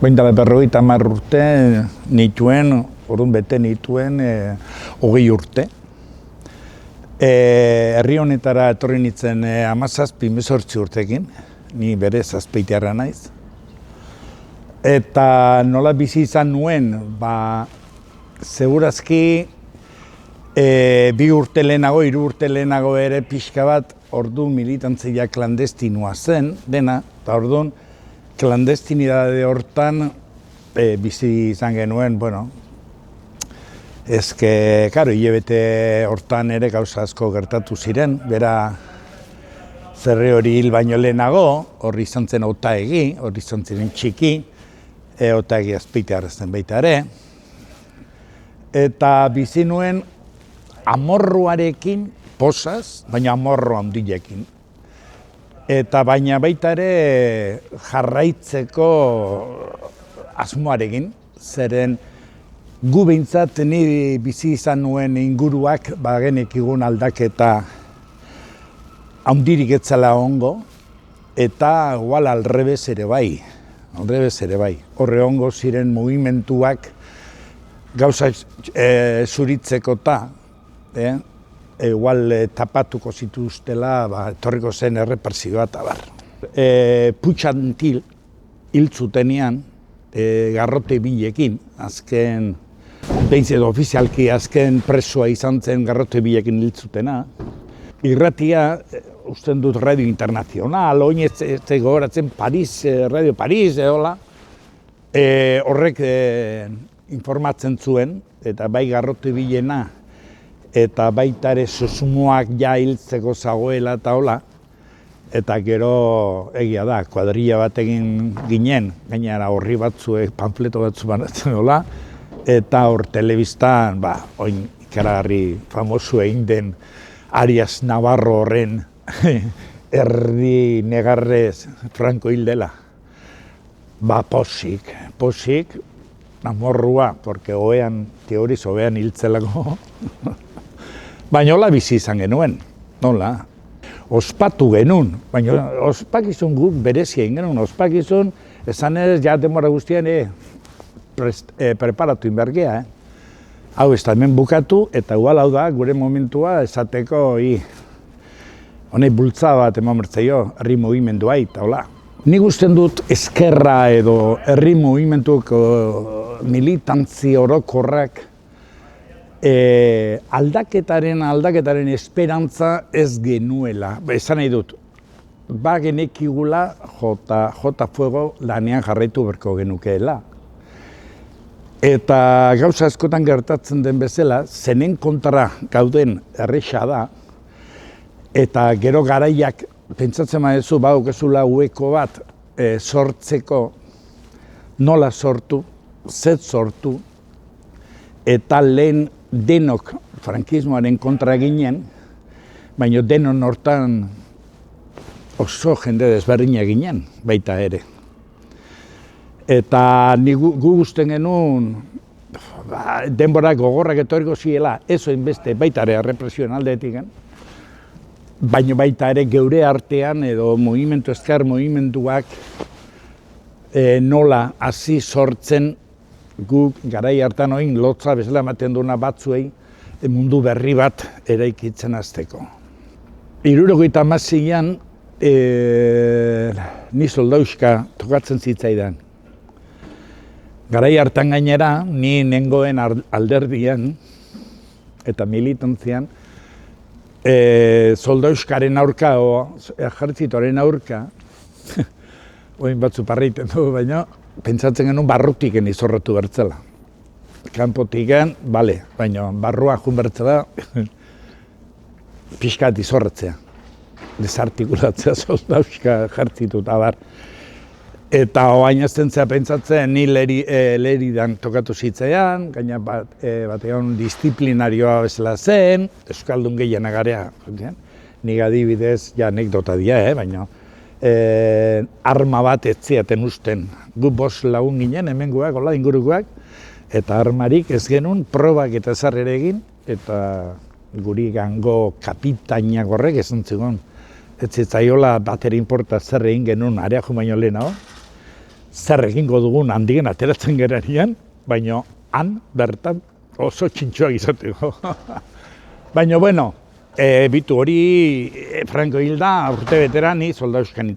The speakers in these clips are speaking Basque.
Baina 50 urte nituen, orduan bete nituen 20 urte. Herri honetara etorri nintzen 17-18 urtekin, ni bere Azpeitiarra naiz. Eta nola bizi izan nuen, segurazki 2 urte lehenago, 3 urte lehenago ere pixka bat ordu militantzia klandestinua zen, dena, eta orduan klandestinidade hortan bizi izan genuen, karo, hilabete hortan ere gauza asko gertatu ziren, bera zerre hori hil baino lehenago, horri izan zen Otaegi, horri izan ziren txiki, Otaegi Azpeitiarra zen baita ere, eta bizi nuen amorruarekin posaz, baina amorru handilekin. Eta baina baita ere jarraitzeko asmoarekin, zeren gu behintzat ni bizi izan nuen inguruak genekigun aldaketa handirik etzala ongo, eta igual alrebez ere bai. Horre ongo ziren mugimenduak gauzak zuritzeko igual tapatuko zituztela, etorriko zen errepresioa eta bar. Putxantil hil zutenean, garrote bilekin, azken, behinz edo ofizialki azken presoa izan zen garrote bilekin hil zutena. Irratia, usten dut Radio Internacional, oin ez gogoratzen Paris, Radio Paris, horrek informatzen zuen, eta bai garrote bilena, eta baita ere susumuak ja hiltzeko zagoela eta hola, eta gero egia da, kuadrilla bat egin ginen, gainera horri batzuek, panfleto batzu banatzen hola, eta hor telebistan, oin ikaragarri famosu egin den Arias Navarro horren erdi negarrez Franco hil dela. Posik, amorrua, porque teoriz oean hiltzelako. Baina hola bizi izan genuen, nola? Ospatu genuen, baina ospakizun guk berezia egin genuen, ospakizun esan ez ja demora guztian preparatu inbergea. Hau ez da hemen bukatu, eta igual hau da gure momentua esateko honek bultza bat eman bertzeio, herri mugimendua eta hola. Nik usten dut eskerra edo herri mugimenduko militantzi orokorrak aldaketaren esperantza ez genuela. Esan nahi dut, genekigula J Fuego lanean jarraitu berko genukeela. Eta gauza askotan gertatzen den bezala, zenen kontra gauden erresa da, eta gero garaiak, pentsatzen badezu, badaukezula ueko bat sortzeko, nola sortu, zet sortu, eta lehen denok frankismoaren kontra ginen, baina denon hortan oso jende desberdina ginen, baita ere. Eta gu guztien genuen denborak gogorrak etorriko ziela, ez oinbeste baita ere errepresioen aldeetik, baina baita ere geure artean edo ezker mugimenduak nola hasi sortzen guk garai hartan oin lotza bezala ematen duena batzuei mundu berri bat eraikitzen hasteko. 76an ni soldauska tokatzen zitzaidan. Garai hartan gainera, ni nengoen alderdian eta militantzian soldauskaren aurka o ejertzitoaren aurka, oin batzu parreiten du, baina pentsatzen genuen barrutiken izorratu bertzela. Kanpotiken, baina barrua jun bertzela pixkat izorratzea, desartikulatzea soldauska ejertzitu eta bar. Eta oain aztentzea pentsatzen ni leridan tokatu zitzaian, gaina batean disiplinarioa bezala zen, euskaldun gehiena garea. Nik adibidez, anekdota dira, baina arma bat ez ziaten usten. Gu 5 lagun ginen, hemengoak, hola ingurukoak, eta armarik ez genuen probak eta zarrere egin, eta guri gango kapitainak horrek esan zigun. Ez zitzaiola batera inporta zer egin genuen areaju baino lehenago. zer egingo dugun handigen ateratzen geranian, baina han bertan oso txintxoak izateko. Baina, bueno, bitu hori Franco hilda urte betera ni soldadu euskan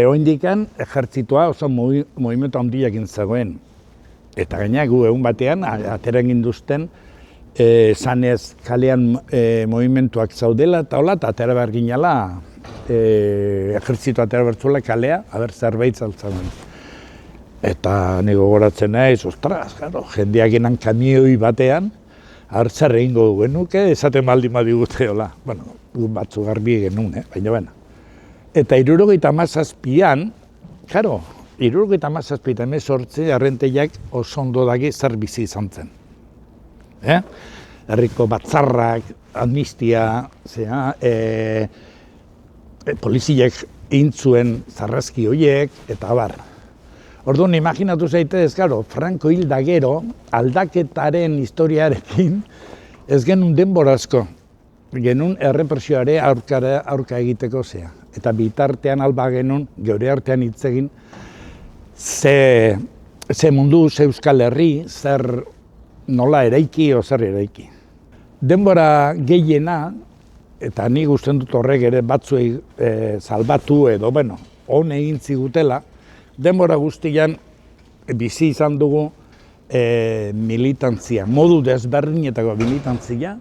oindikan ejertzitoa oso movimentu handiak zegoen. Eta gaina gu egun batean atera egin duzten zanez kalean movimentuak zaudela eta hola, eta atera behar ginala ejertzitoa atera bertzuela kalea, haber zerbait zaltzen. Eta nego goratzen naiz, ostras, jendeak enan kamioi batean, zer egingo du genuke, esaten baldin badigute hola. Bueno, batzu garbi genuen, baina baina. Eta 77an, karo, 77 eta 18 arrenteiak oso ondo daki zer bizi izan zen. Herriko batzarrak, amnistia, poliziek intzuen zarrazki horiek, eta bar. Orduan, imaginatu zaitez, Franco hilda gero, aldaketaren historiarekin, ez genuen denbora asko, genuen errepresioare aurka egiteko zea. Eta bitartean alba genuen, geure artean hitz egin, ze mundu, ze Euskal Herri, zer nola eraiki o zer eraiki. Denbora gehiena, eta nik usten dut horrek ere batzuei salbatu edo, on egin zigutela, denbora guztian bizi izan dugu militantzia, modu desberdinetako militantzia,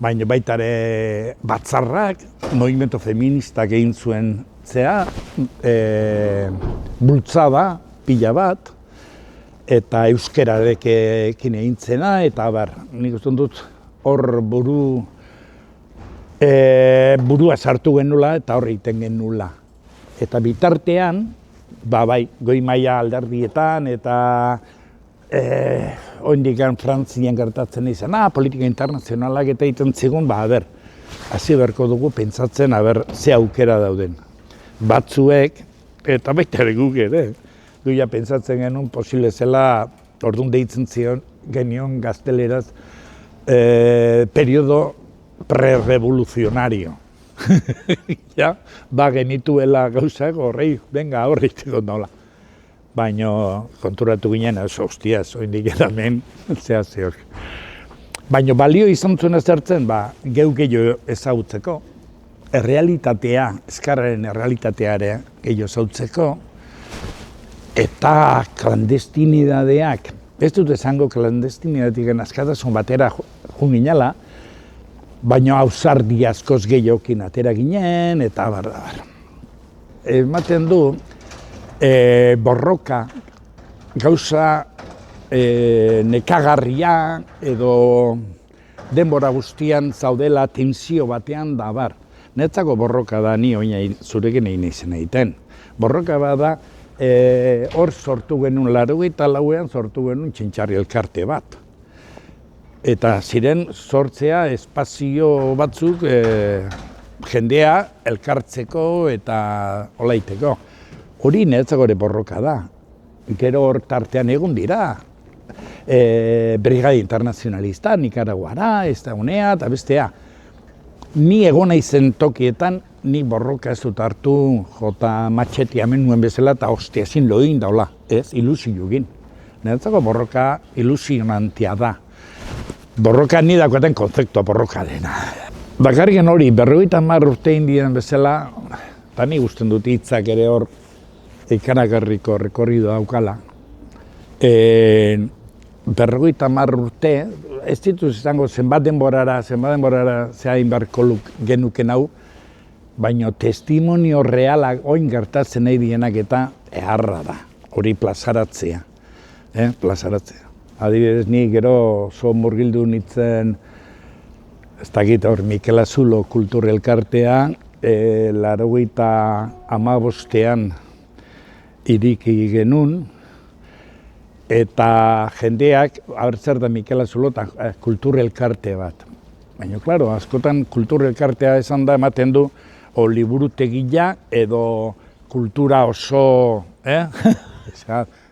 baina baita ere batzarrak, movimento feministak egin zuen zea, bultzada, pila bat, eta euskerarekin egin zena, eta nik uste dut hor burua sartu genula eta hor egiten genula. Eta bitartean, goi maila alderdietan eta oindikan Frantzian gertatzen izan, politika internazionalak eta egiten zigun, hasi beharko dugu pentsatzen, ze aukera dauden. Batzuek, eta baita ere guk ere, duia pentsatzen genuen posible zela, orduan deitzen zion genion gazteleraz, periodo pre-revoluzionario. Genituela gauzak horrei, horre iteko nola. Baina konturatu ginen, hostia, oindik edamen, zehazioak. Baina balio izan zuen ezertzen, geu gehiago ezagutzeko, errealitatea, eskarraren errealitateare gehiago ezagutzeko, eta klandestinidadeak, ez dut esango klandestinidadetik askatasun batera junginala, baina ausardi askoz gehiokin atera ginen, eta bar. Ematen du, borroka, gauza nekagarria edo denbora guztian zaudela tensio batean da bar. Netzako borroka da ni oina zurekin egin izan egiten. Borroka bada hor sortu genuen 84an sortu genuen txintxarri elkarte bat. Eta ziren sortzea espazio batzuk jendea elkartzeko eta olaiteko. Hori netzako ere borroka da. Gero hor tartean egon dira. Brigada Internazionalista, Nikaraguara, Estaunea eta bestea. Ni egona izen tokietan, ni borroka ez dut hartu jota matxeti hemen nuen bezala eta hostia ezin loin daula. Ez, ilusio egin. Netzako borroka ilusionantia da. Borroka ni dakoetan konzeptua borroka dena. Bakarriken hori, 50 urte indien bezala, eta ni gusten dut hitzak ere hor ikaragarriko rekorrido daukala. 50 urte, ez dituz izango zenbat denborara zehain beharko genuken hau, baina testimonio realak oin gertatzen nahi dienak eta eharra da, hori plazaratzea. Plazaratzea. Adibidez, ni gero zo murgildu nintzen, ez dakit hor, Mikel Azulo kulturelkartea, 85ean iriki genuen, eta jendeak, zer da Mikel Azulo eta kulturelkarte bat. Baina, klaro, askotan kulturelkartea esan da ematen du, o liburutegia edo kultura oso,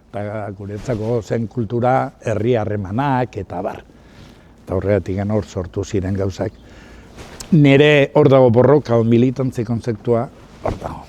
eta guretzako zen kultura herri harremanak eta bar. Eta horregatik hor sortu ziren gauzak. Nire hor dago borroka o militantzi kontzeptua hor dago.